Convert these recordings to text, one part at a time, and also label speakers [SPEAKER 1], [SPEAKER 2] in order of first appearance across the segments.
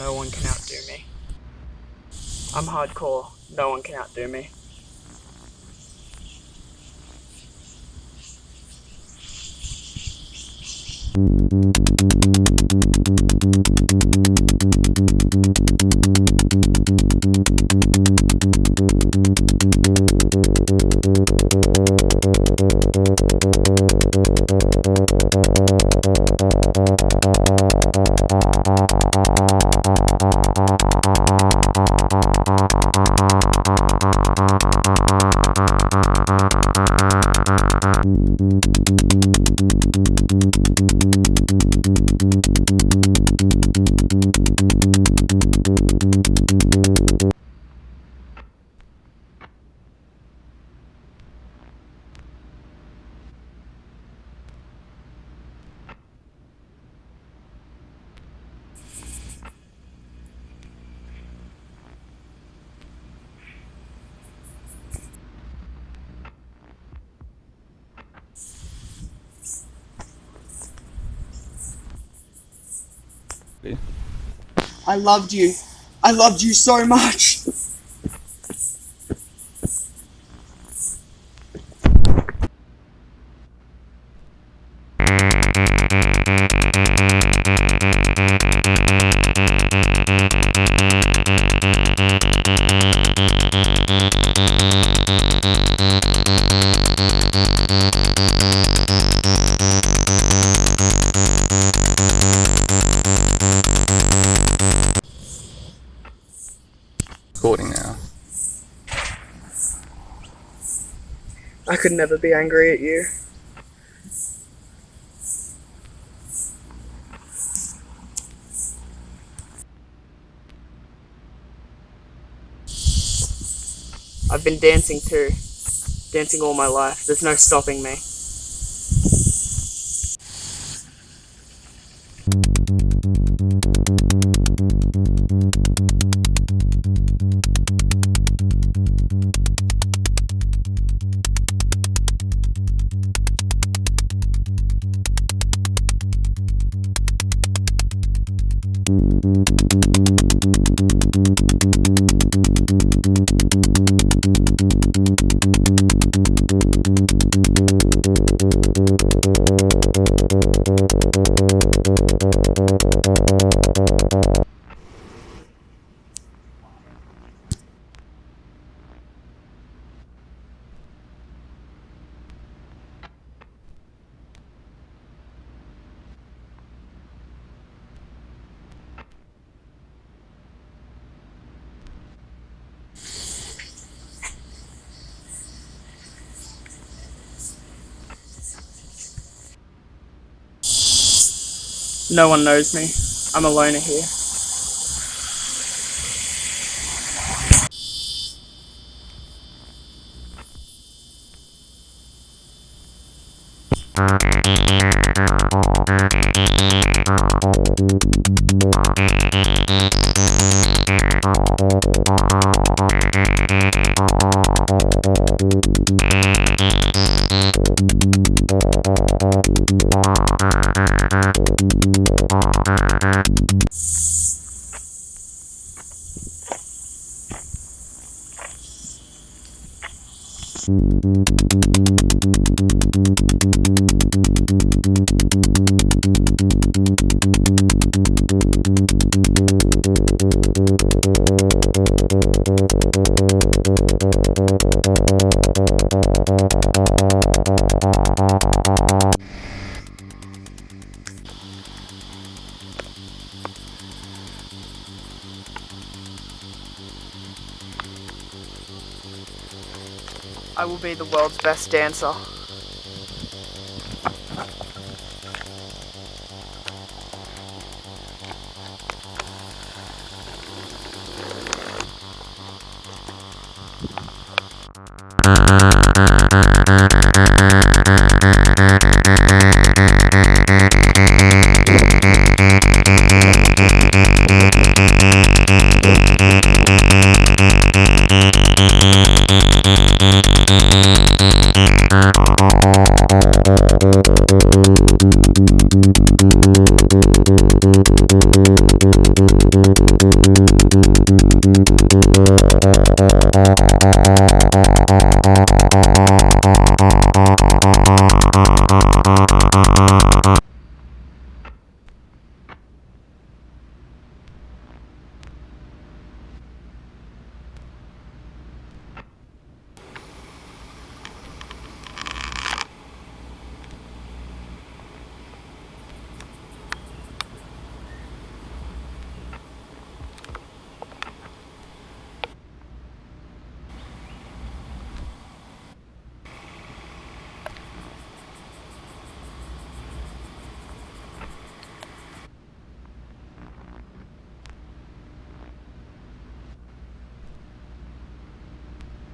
[SPEAKER 1] no one can outdo me. I'm hardcore, no one can outdo me.
[SPEAKER 2] I loved you. I loved you so much.
[SPEAKER 3] Recording now.
[SPEAKER 1] I could never be angry at you. I've been dancing too. Dancing all my life. There's no stopping me. No one knows me. I'm a loner here. I will be the world's best dancer.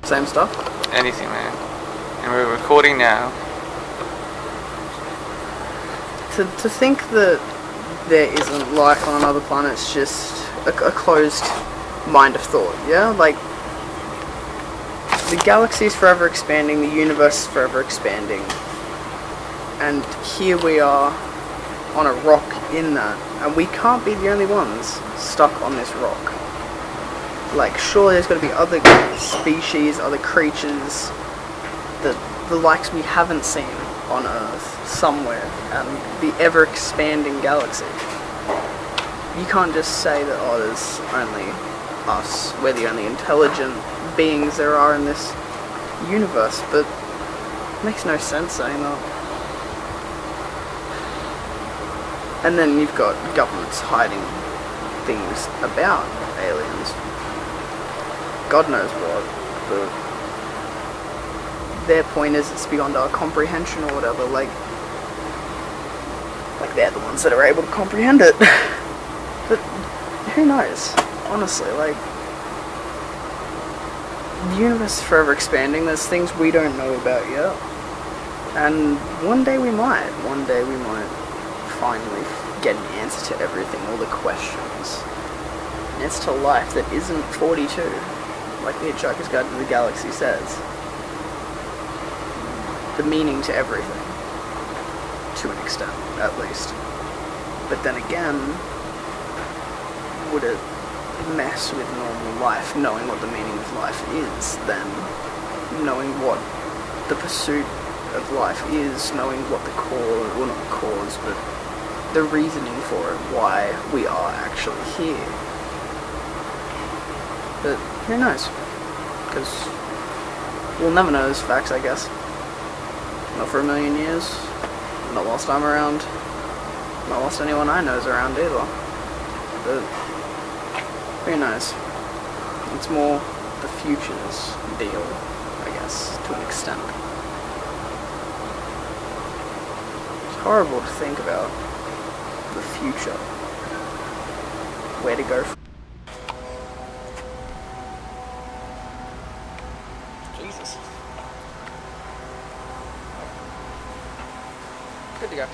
[SPEAKER 1] Same stuff?
[SPEAKER 3] Anything, man. And we're recording now.
[SPEAKER 1] To think that there isn't life on another planet is just a closed mind of thought, yeah? Like, the galaxy's forever expanding, the universe is forever expanding, and here we are on a rock in that, and we can't be the only ones stuck on this rock. Like, surely there's got to be other species, other creatures, the likes we haven't seen on Earth somewhere, and the ever-expanding galaxy. You can't just say that, oh, there's only us, we're the only intelligent beings there are in this universe, but it makes no sense saying that. And then you've got governments hiding things about aliens. God knows what, but their point is it's beyond our comprehension or whatever, like they're the ones that are able to comprehend it. But who knows, honestly, like, the universe is forever expanding, there's things we don't know about yet, and one day we might finally get an answer to everything, all the questions, an answer to life that isn't 42. Like the Hitchhiker's Guide to the Galaxy says. The meaning to everything. To an extent, at least. But then again, would it mess with normal life, knowing what the meaning of life is, then knowing what the pursuit of life is, knowing what the cause, well, not the cause, but the reasoning for it, why we are actually here. But who knows? Because we'll never know those facts, I guess. Not for a million years. Not whilst I'm around. Not whilst anyone I know is around either. But who knows? It's more the future's deal, I guess, to an extent. It's horrible to think about the future. Where to go from. Jesus. Good to go.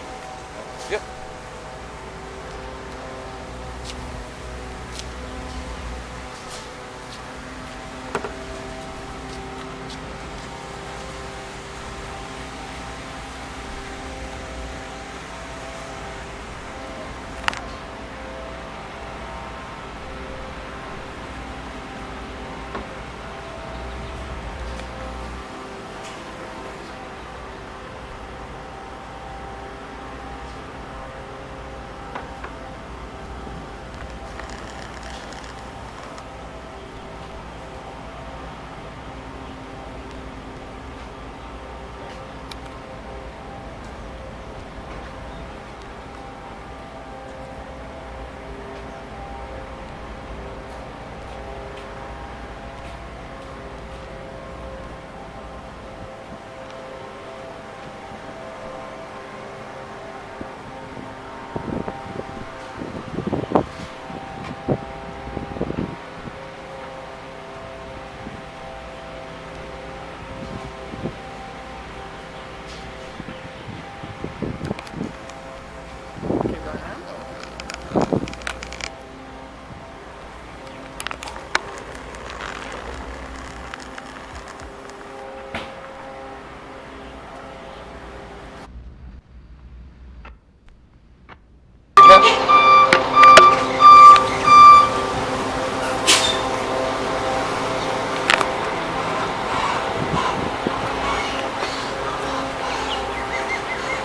[SPEAKER 3] Yep.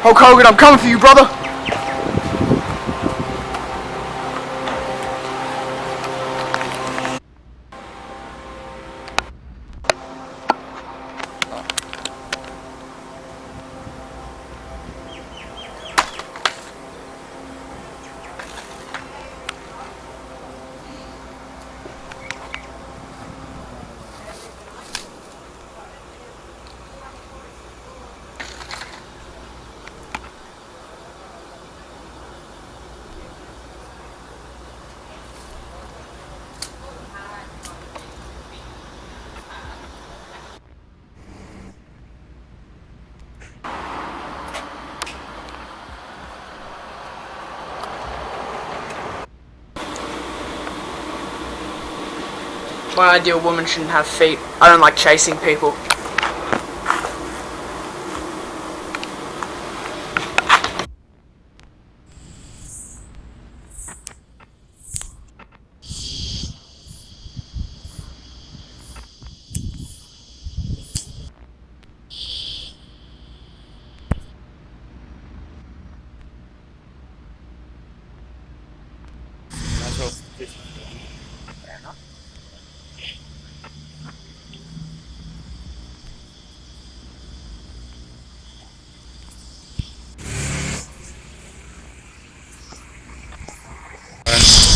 [SPEAKER 1] Hulk Hogan, I'm coming for you, brother! My ideal woman shouldn't have feet. I don't like chasing people. Fair enough.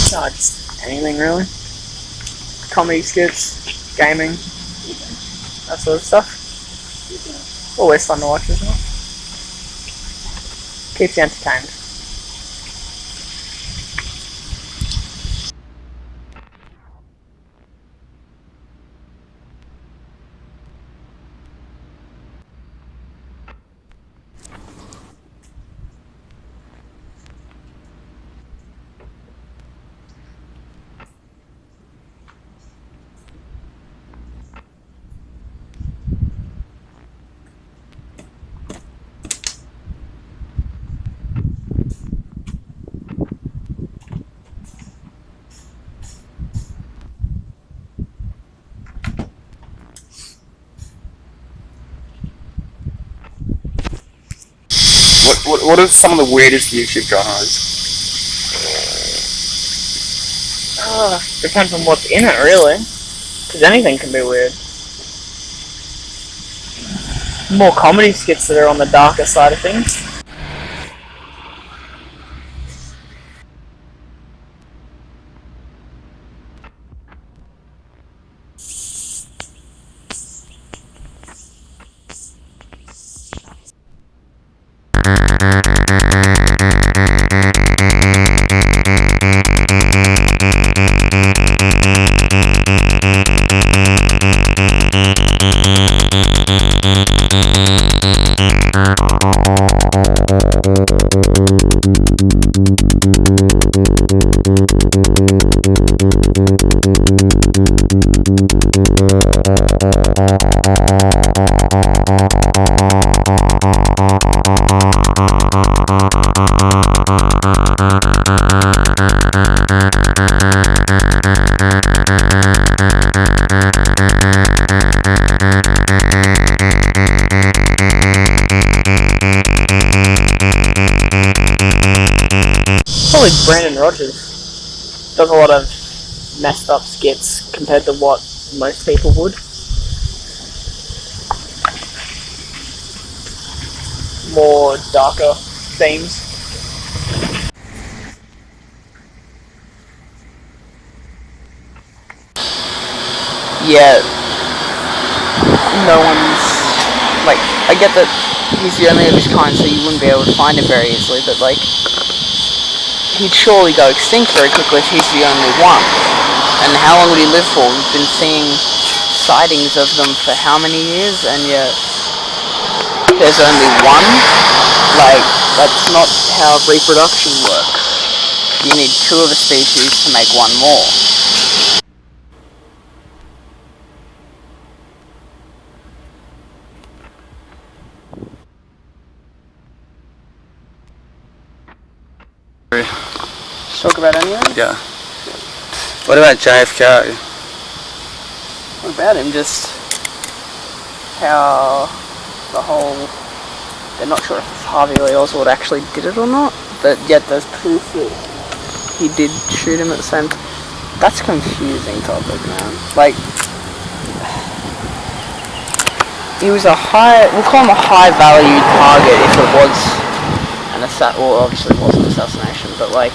[SPEAKER 1] No, just anything really. Comedy skits, gaming, that sort of stuff. Always fun to watch as well. Keeps you entertained.
[SPEAKER 4] What are some of the weirdest YouTube genres?
[SPEAKER 1] Depends on what's in it, really. Because anything can be weird. More comedy skits that are on the darker side of things. Probably Brandon Rogers does a lot of messed up skits compared to what most people would. More darker themes. Yeah, no one's, like, I get that he's the only of his kind, so you wouldn't be able to find him very easily, but like, he'd surely go extinct very quickly if he's the only one. And how long would he live for? We've been seeing sightings of them for how many years, and yet there's only one? Like, that's not how reproduction works. You need two of a species to make one more. Talk about anything?
[SPEAKER 4] Yeah. What about JFK?
[SPEAKER 1] What about him? Just how the whole they're not sure if Harvey Lee Oswald actually did it or not, but yet there's proof that he did shoot him at the same time. That's a confusing topic, man. Like, he was we'll call him a high-valued target if it was well, obviously it was an assassination, but like,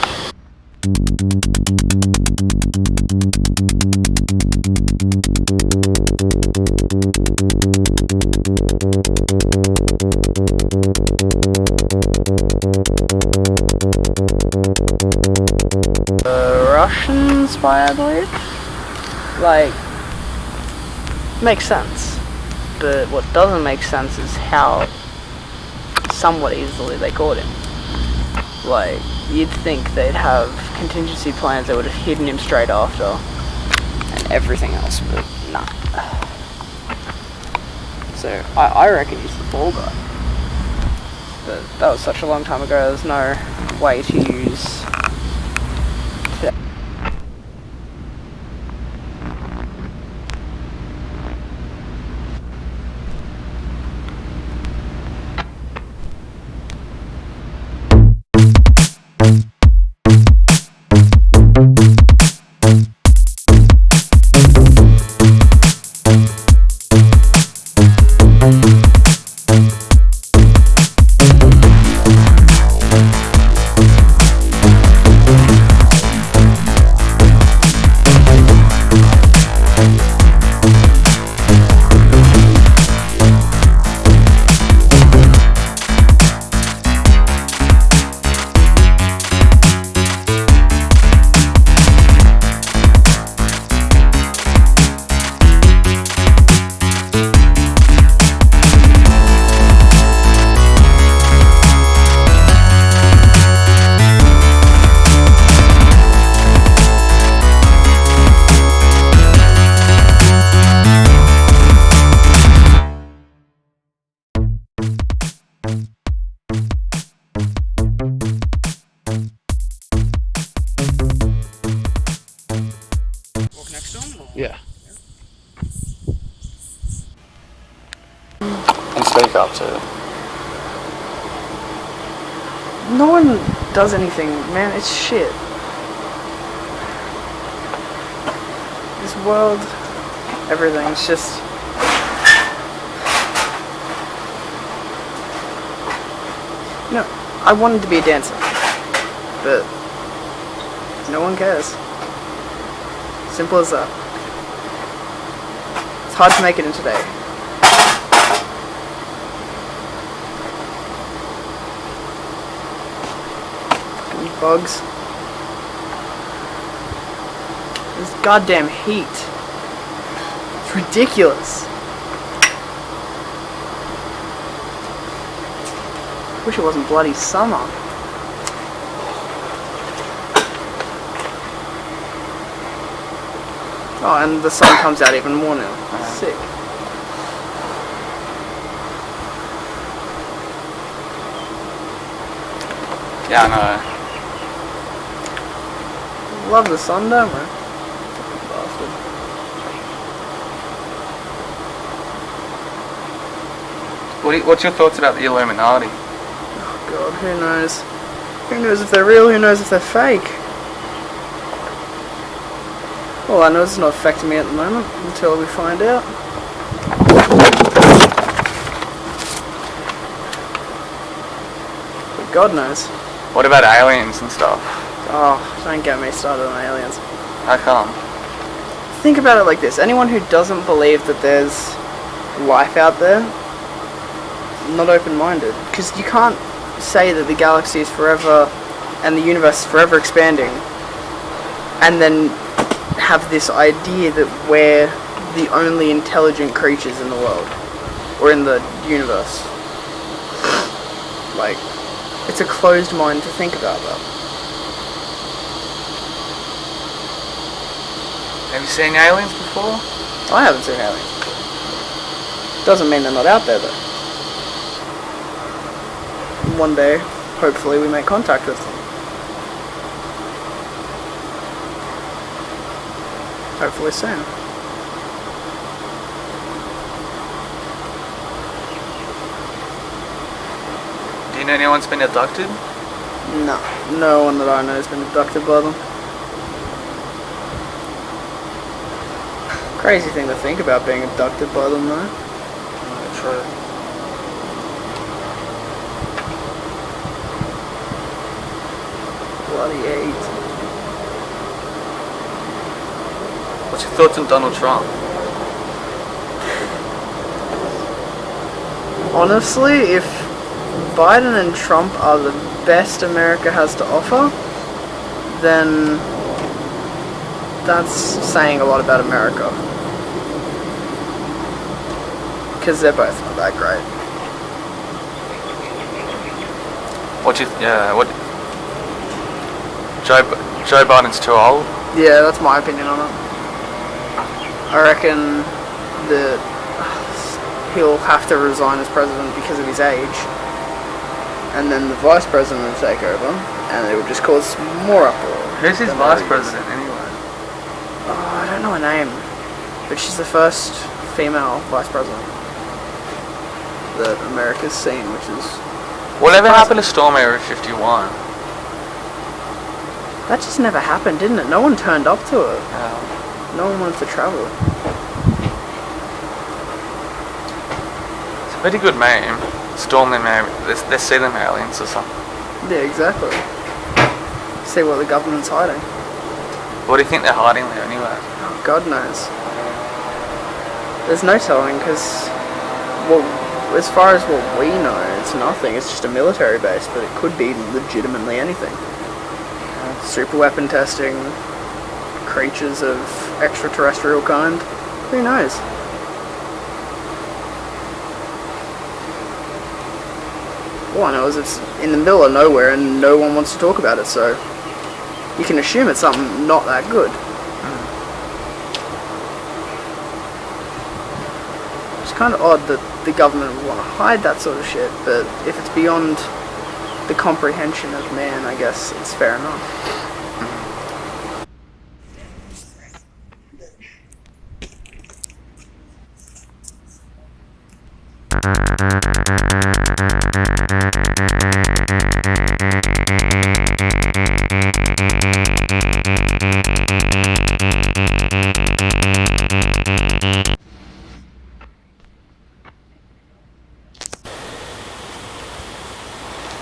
[SPEAKER 1] the Russian spy, I believe. Like, makes sense. But what doesn't make sense is how somewhat easily they caught him. Like, you'd think they'd have contingency plans that would have hidden him straight after and everything else, but nah. So I reckon he's the fall guy. But that was such a long time ago, there's no way to use
[SPEAKER 4] Yeah. And speak up to it.
[SPEAKER 1] no one does anything, man, it's shit. This world, everything's just I wanted to be a dancer, but no one cares. Simple as that. It's hard to make it in today. Fucking bugs. This goddamn heat. It's ridiculous. Wish it wasn't bloody summer. Oh, and the sun comes out even more now. Sick.
[SPEAKER 3] Yeah, I know.
[SPEAKER 1] Love the sun, don't we? Fucking bastard.
[SPEAKER 3] What's your thoughts about the Illuminati?
[SPEAKER 1] Oh god, who knows? Who knows if they're real, who knows if they're fake? All I know is it's not affecting me at the moment, until we find out. But God knows.
[SPEAKER 3] What about aliens and stuff?
[SPEAKER 1] Oh, don't get me started on aliens.
[SPEAKER 3] How come?
[SPEAKER 1] Think about it like this. Anyone who doesn't believe that there's life out there, not open-minded. Because you can't say that the galaxy is forever and the universe is forever expanding and then have this idea that we're the only intelligent creatures in the world or in the universe. Like, it's a closed mind to think about that.
[SPEAKER 3] Have you seen aliens before?
[SPEAKER 1] I haven't seen aliens before. Doesn't mean they're not out there though. One day, hopefully we make contact with them. Hopefully soon.
[SPEAKER 3] You know anyone's been abducted?
[SPEAKER 1] No. No one that I know has been abducted by them. Crazy thing to think about being abducted by them, though.
[SPEAKER 3] True.
[SPEAKER 1] Bloody AIDS.
[SPEAKER 3] What's your thoughts on Donald Trump?
[SPEAKER 1] Honestly, if Biden and Trump are the best America has to offer, then that's saying a lot about America. Because they're both not that great.
[SPEAKER 3] What Joe Biden's too old?
[SPEAKER 1] Yeah, that's my opinion on it. I reckon that he'll have to resign as president because of his age, and then the vice president will take over, and it would just cause more uproar.
[SPEAKER 3] Who's his vice president anyway?
[SPEAKER 1] Oh, I don't know her name, but she's the first female vice president that America's seen, which is...
[SPEAKER 3] Whatever happened to Storm Area 51?
[SPEAKER 1] That just never happened, didn't it? No one turned up to it.
[SPEAKER 3] Yeah.
[SPEAKER 1] No one wanted to travel.
[SPEAKER 3] It's a pretty good name. Storm them, they see them aliens or something.
[SPEAKER 1] Yeah, exactly. See what the government's hiding.
[SPEAKER 3] What do you think they're hiding there anyway?
[SPEAKER 1] Oh, God knows. There's no telling, because, well, as far as what we know, it's nothing. It's just a military base, but it could be legitimately anything. Super weapon testing, creatures of extraterrestrial kind. Who knows? All I know is it's in the middle of nowhere and no one wants to talk about it, so you can assume it's something not that good. It's kind of odd that the government would want to hide that sort of shit, but if it's beyond the comprehension of man, I guess it's fair enough.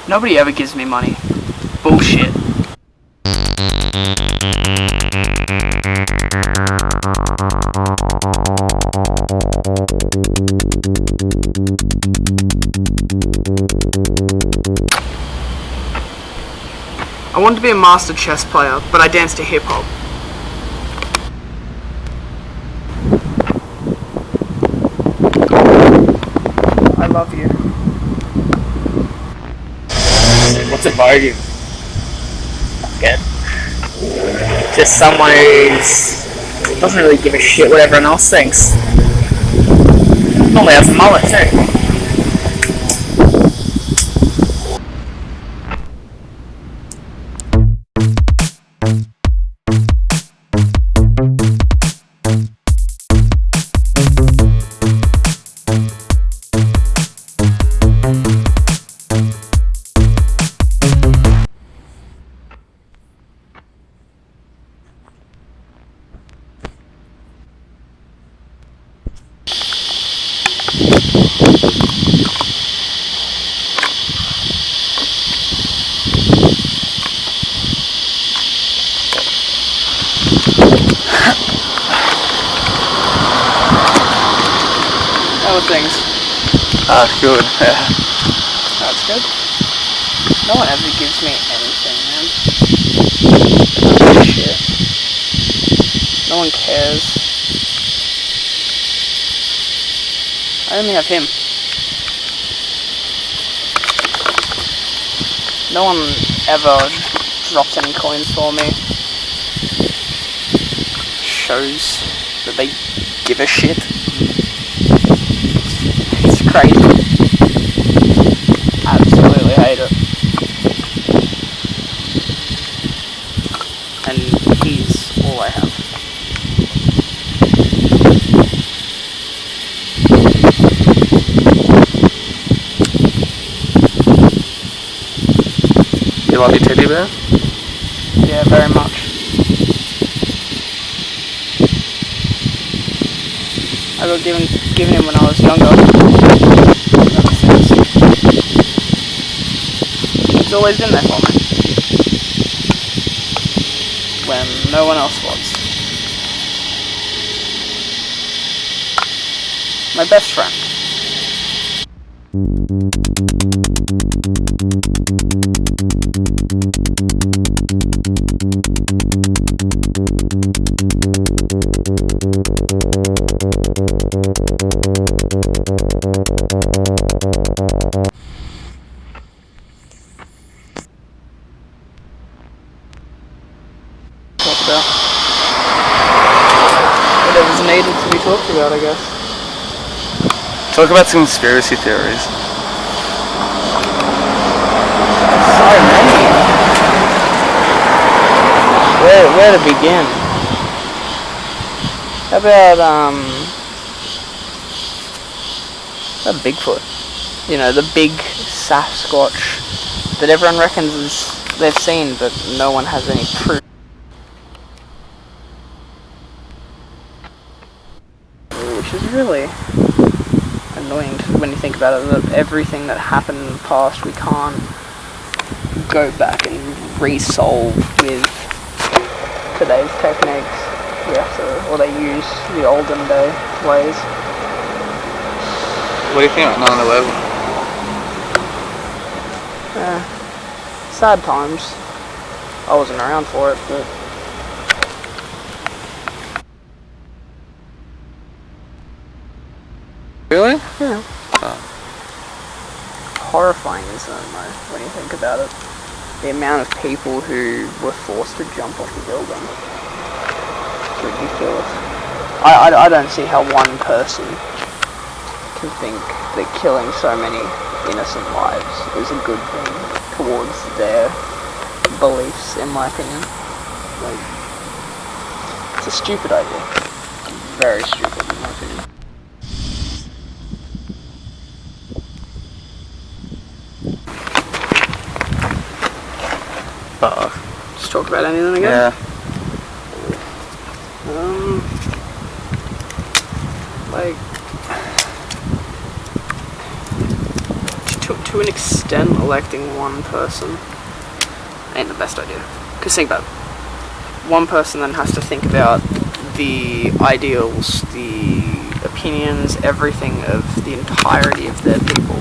[SPEAKER 1] Nobody ever gives me money. Bullshit. I wanted to be a master chess player, but I danced to hip hop. I love you.
[SPEAKER 5] What's a bogey? Good. Just someone who doesn't really give a shit what everyone else thinks. Normally has a mullet too.
[SPEAKER 1] Things.
[SPEAKER 3] Good.
[SPEAKER 1] That's good. No one ever gives me anything, man. Oh, shit. No one cares. I only have him. No one ever drops any coins for me. Shows that they give a shit. Crazy. Absolutely hate it. And he's all I have.
[SPEAKER 3] you love your teddy bear?
[SPEAKER 1] Yeah, very much. I got given him when I was younger. Ever since. He's always been there for me. When no one else was. My best friend. Talk about whatever's needed to be talked about, I guess.
[SPEAKER 3] Talk about some conspiracy theories.
[SPEAKER 1] So many. Where to begin? How about Bigfoot? You know, the big Sasquatch that everyone reckons they've seen, but no one has any proof. Which is really annoying when you think about it, that everything that happened in the past we can't go back and resolve with today's techniques. We have to, or they use the olden day ways.
[SPEAKER 3] What do you think about 9/11?
[SPEAKER 1] Sad times. I wasn't around for it, but
[SPEAKER 3] Really?
[SPEAKER 1] yeah.
[SPEAKER 3] Oh.
[SPEAKER 1] Horrifying, isn't it, though, when you think about it? The amount of people who were forced to jump off the building. It's ridiculous. I don't see how one person can think that killing so many innocent lives is a good thing towards their beliefs, in my opinion. Like, it's a stupid idea. Very stupid, in my opinion. Just talk about anything again?
[SPEAKER 3] Yeah.
[SPEAKER 1] Like, to an extent, electing one person ain't the best idea. Because think about it. One person then has to think about the ideals, the opinions, everything of the entirety of their people.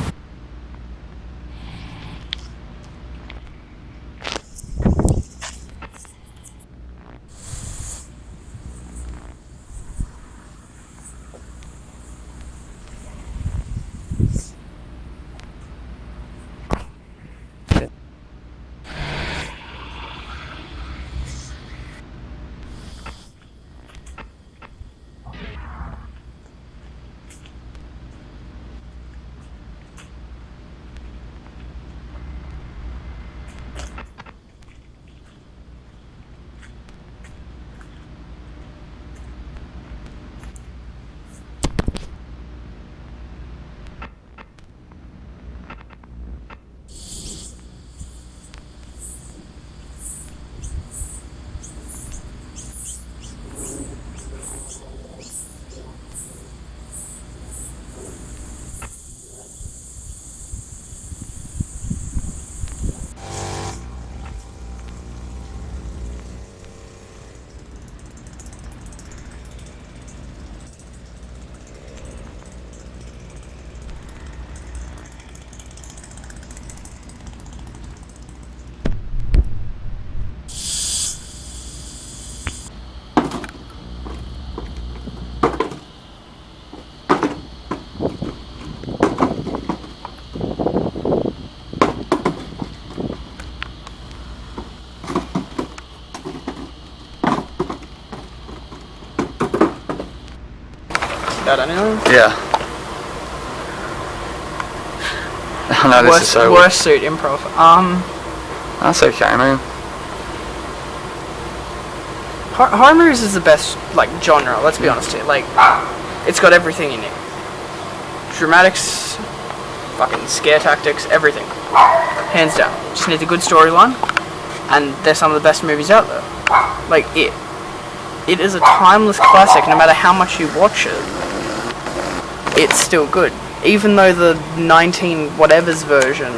[SPEAKER 1] Got anything?
[SPEAKER 3] Yeah. I know this is so
[SPEAKER 1] worst suit improv.
[SPEAKER 3] That's okay, man.
[SPEAKER 1] Horror movies is the best, like, genre, let's be honest here. Like, it's got everything in it. Dramatics, fucking scare tactics, everything. Hands down. Just needs a good storyline, and they're some of the best movies out there. Like, it is a timeless classic. No matter how much you watch it, it's still good. Even though the 19 whatevers version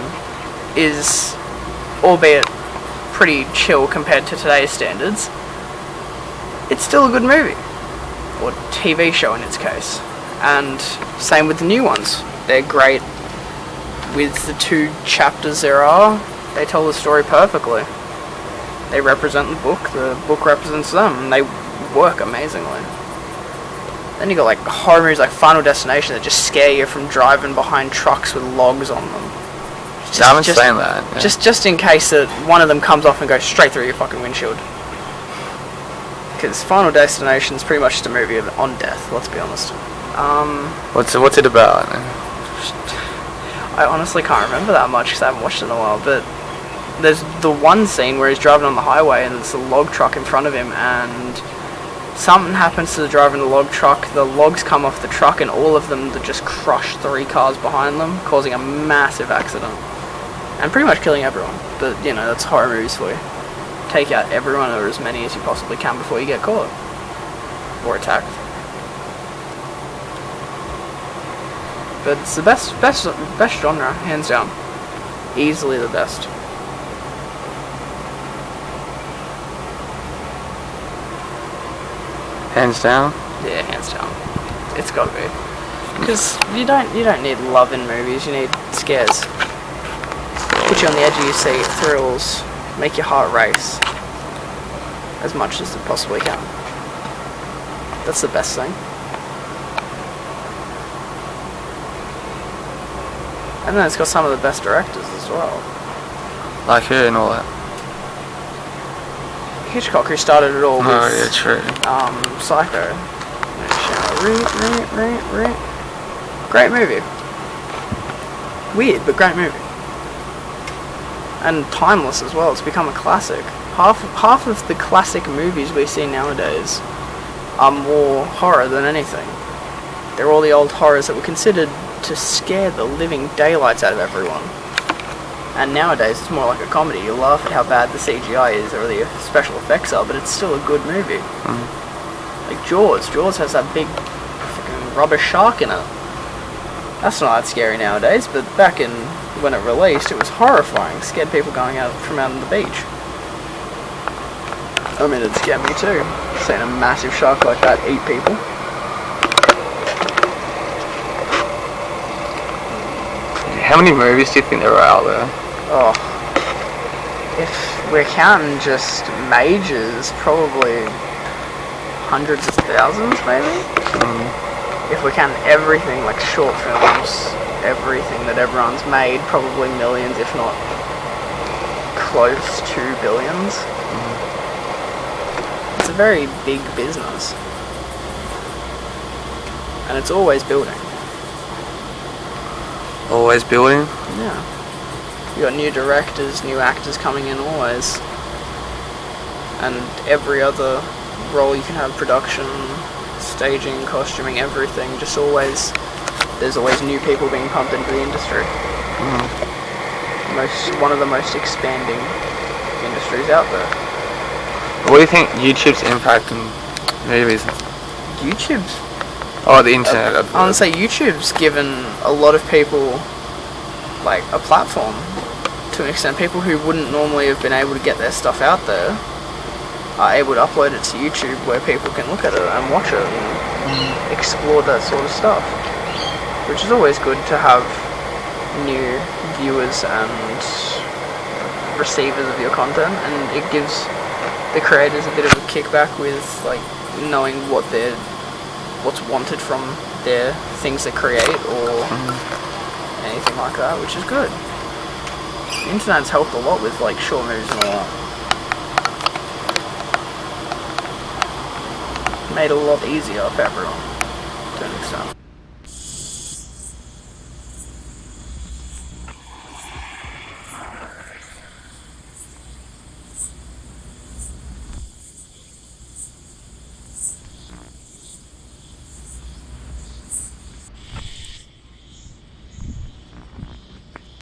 [SPEAKER 1] is, albeit pretty chill compared to today's standards, it's still a good movie, or TV show in its case. And same with the new ones. They're great. With the 2 chapters there are, they tell the story perfectly. They represent the book represents them, and they work amazingly. Then you got like horror movies like Final Destination that just scare you from driving behind trucks with logs on them.
[SPEAKER 3] I haven't seen that. Yeah.
[SPEAKER 1] Just in case that one of them comes off and goes straight through your fucking windshield. Because Final Destination is pretty much just a movie on death, let's be honest.
[SPEAKER 3] What's it about?
[SPEAKER 1] I honestly can't remember that much because I haven't watched it in a while, but there's the one scene where he's driving on the highway and there's a log truck in front of him, and something happens to the driver in the log truck. The logs come off the truck and all of them just crush 3 cars behind them, causing a massive accident and pretty much killing everyone. But you know, that's horror movies for you. Take out everyone, or as many as you possibly can, before you get caught or attacked. But it's the best genre, hands down. Easily the best.
[SPEAKER 3] Hands down?
[SPEAKER 1] Yeah, hands down. It's gotta be. Because you don't need love in movies, you need scares. Put you on the edge of your seat, thrills, make your heart race. As much as it possibly can. That's the best thing. And then it's got some of the best directors as well.
[SPEAKER 3] Like who and all that?
[SPEAKER 1] Hitchcock, who started it all with
[SPEAKER 3] yeah, true.
[SPEAKER 1] Psycho. Great movie. Weird, but great movie. And timeless as well. It's become a classic. Half of the classic movies we see nowadays are more horror than anything. They're all the old horrors that were considered to scare the living daylights out of everyone. And nowadays it's more like a comedy. You laugh at how bad the CGI is or the special effects are, but it's still a good movie. Like Jaws. Jaws has that big fucking rubber shark in it. That's not that scary nowadays, but back in when it released, it was horrifying. It scared people going out on the beach. I mean, it scared me too. Seeing a massive shark like that eat people.
[SPEAKER 3] How many movies do you think there are out there?
[SPEAKER 1] Oh, if we're counting just majors, probably hundreds of thousands, maybe. If we're counting everything, like short films, everything that everyone's made, probably millions, if not close to billions. It's a very big business, and it's always building.
[SPEAKER 3] Always building?
[SPEAKER 1] Yeah. You got new directors, new actors coming in always. And every other role you can have, production, staging, costuming, everything, just always, there's always new people being pumped into the industry. One of the most expanding industries out there.
[SPEAKER 3] What do you think YouTube's impact on movies?
[SPEAKER 1] YouTube's
[SPEAKER 3] The internet.
[SPEAKER 1] I want to say YouTube's given a lot of people like a platform to an extent. People who wouldn't normally have been able to get their stuff out there are able to upload it to YouTube, where people can look at it and watch it and explore that sort of stuff, which is always good to have new viewers and receivers of your content, and it gives the creators a bit of a kickback with like knowing what's wanted from their things they create or anything like that, which is good. The internet's helped a lot with like short movies and all that. Made it a lot easier for everyone to an extent.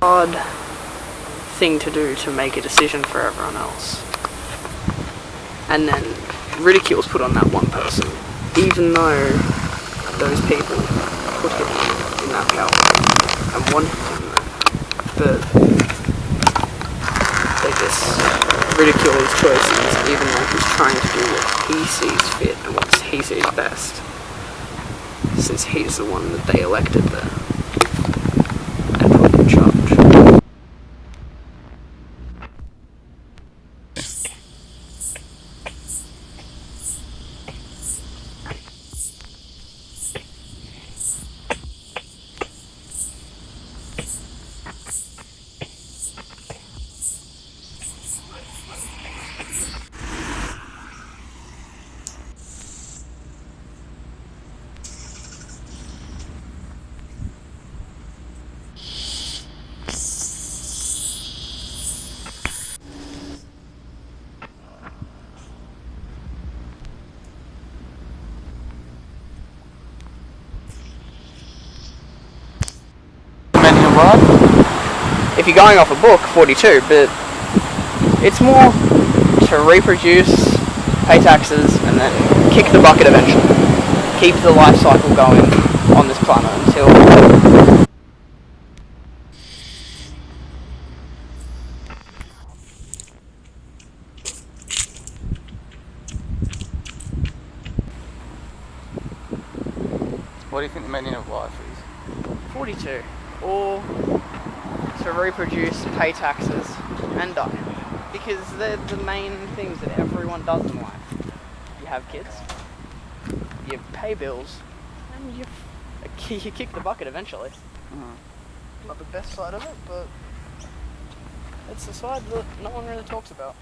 [SPEAKER 1] God, thing to do to make a decision for everyone else. And then ridicule's put on that one person, even though those people put him in that power and wanted him there. But they just ridicule his choices, even though he's trying to do what he sees fit and what he sees best, since he's the one that they elected there and put in charge. If you're going off a book, 42, but it's more to reproduce, pay taxes, and then kick the bucket eventually. Keep the life cycle going on this planet until...
[SPEAKER 3] What do you think the meaning of life is?
[SPEAKER 1] 42. Or to reproduce, pay taxes, and die. Because they're the main things that everyone does in life. You have kids, you pay bills, and you kick the bucket eventually. Not the best side of it, but it's the side that no one really talks about.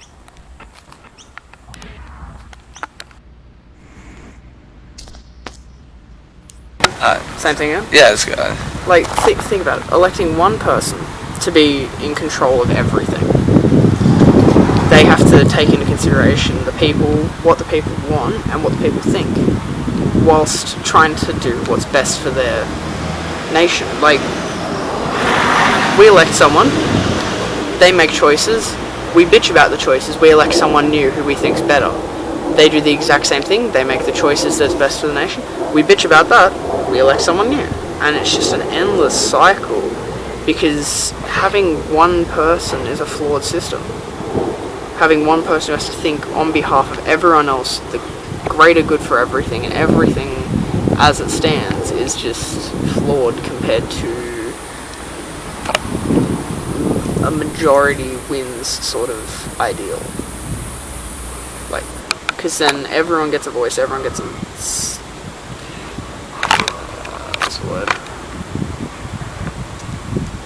[SPEAKER 1] Same thing, yeah?
[SPEAKER 3] Yeah, this guy.
[SPEAKER 1] Like, think about it. Electing one person to be in control of everything. They have to take into consideration the people, what the people want, and what the people think, whilst trying to do what's best for their nation. Like, we elect someone, they make choices, we bitch about the choices, we elect someone new who we think's better. They do the exact same thing, they make the choices that's best for the nation, we bitch about that, we elect someone new. And it's just an endless cycle, because having one person is a flawed system. Having one person who has to think on behalf of everyone else, the greater good for everything, and everything as it stands is just flawed compared to a majority wins sort of ideal. Like, because then everyone gets a voice, everyone gets a... what's the word?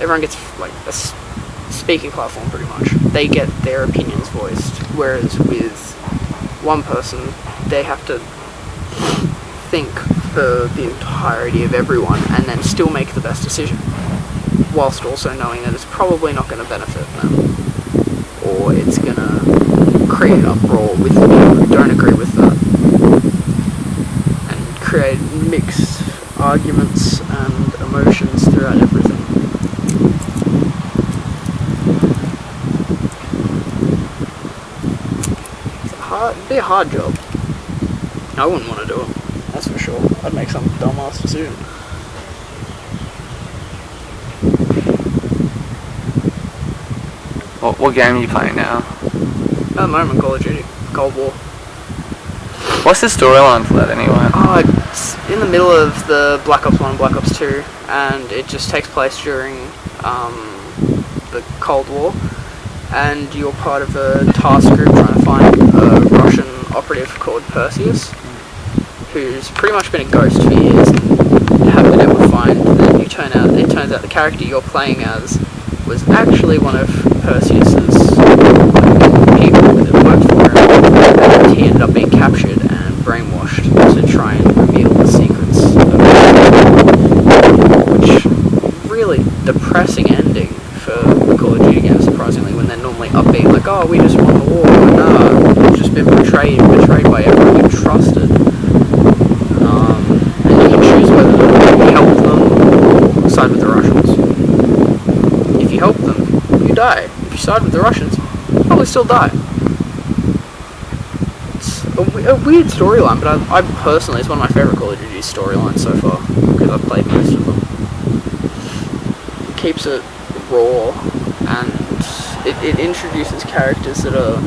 [SPEAKER 1] Everyone gets, like, a speaking platform, pretty much. They get their opinions voiced, whereas with one person, they have to think for the entirety of everyone and then still make the best decision, whilst also knowing that it's probably not going to benefit them, or it's going to create uproar with people who don't agree with that, and create mixed arguments and emotions throughout everything. It'd be a hard job. I wouldn't want to do it, that's for sure. I'd make some dumbass decision.
[SPEAKER 3] What game are you playing now?
[SPEAKER 1] At the moment, Call of Duty, Cold War.
[SPEAKER 3] What's the storyline for that anyway?
[SPEAKER 1] Oh, it's in the middle of the Black Ops 1 and Black Ops 2, and it just takes place during the Cold War, and you're part of a task group trying to find a Russian operative called Perseus, who's pretty much been a ghost for years and haven't been able to find. And then it turns out the character you're playing as was actually one of Perseus's people that worked for him, and he ended up being captured and brainwashed to try and reveal the secrets of it. Which, really depressing ending for the Call of Duty games, surprisingly, when they're normally upbeat, like, oh, we just won the war, and we've just been betrayed by everyone you trusted. And you can choose whether to help them or side with the Russians. If you help them, you die. If you side with the Russians, probably still die. It's a weird storyline, but I personally, it's one of my favourite Call of Duty storylines so far, because I've played most of them. It keeps it raw, and it introduces characters that are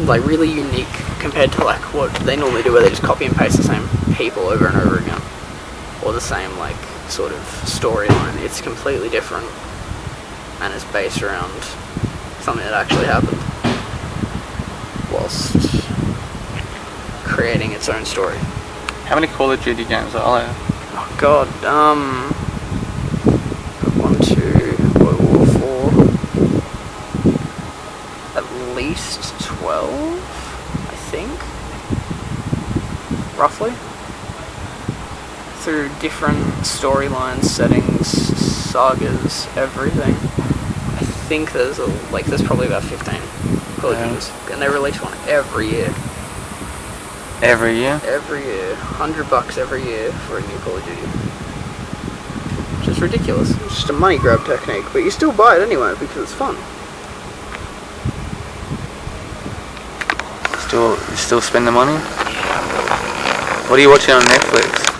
[SPEAKER 1] like really unique compared to like what they normally do, where they just copy and paste the same people over and over again, or the same like sort of storyline. It's completely different, and it's based around something that actually happened, whilst creating its own story.
[SPEAKER 3] How many Call of Duty games are there?
[SPEAKER 1] Oh god, 1, 2, World War 4, at least 12, I think, roughly, through different storylines, settings, sagas, everything. I think there's probably about 15 Call of Duties, and they release one every year.
[SPEAKER 3] Every year?
[SPEAKER 1] Every year, $100 every year for a new Call of Duty. Which is ridiculous. It's just a money grab technique, but you still buy it anyway because it's fun.
[SPEAKER 3] You still spend the money? What are you watching on Netflix?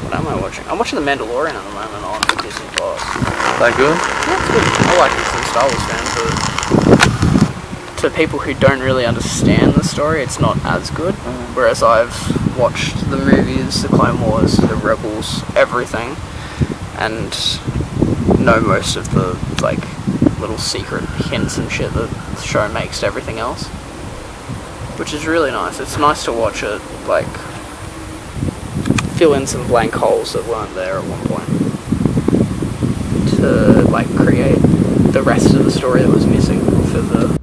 [SPEAKER 1] What am I watching? I'm watching The Mandalorian at the moment on Disney Plus.
[SPEAKER 3] Is that good?
[SPEAKER 1] Yeah, it's good. I like it as a Star Wars fan, but to people who don't really understand the story, it's not as good. Whereas I've watched the movies, the Clone Wars, the Rebels, everything, and know most of the like little secret hints and shit that the show makes to everything else, which is really nice. It's nice to watch it like fill in some blank holes that weren't there at one point to like create the rest of the story that was missing for the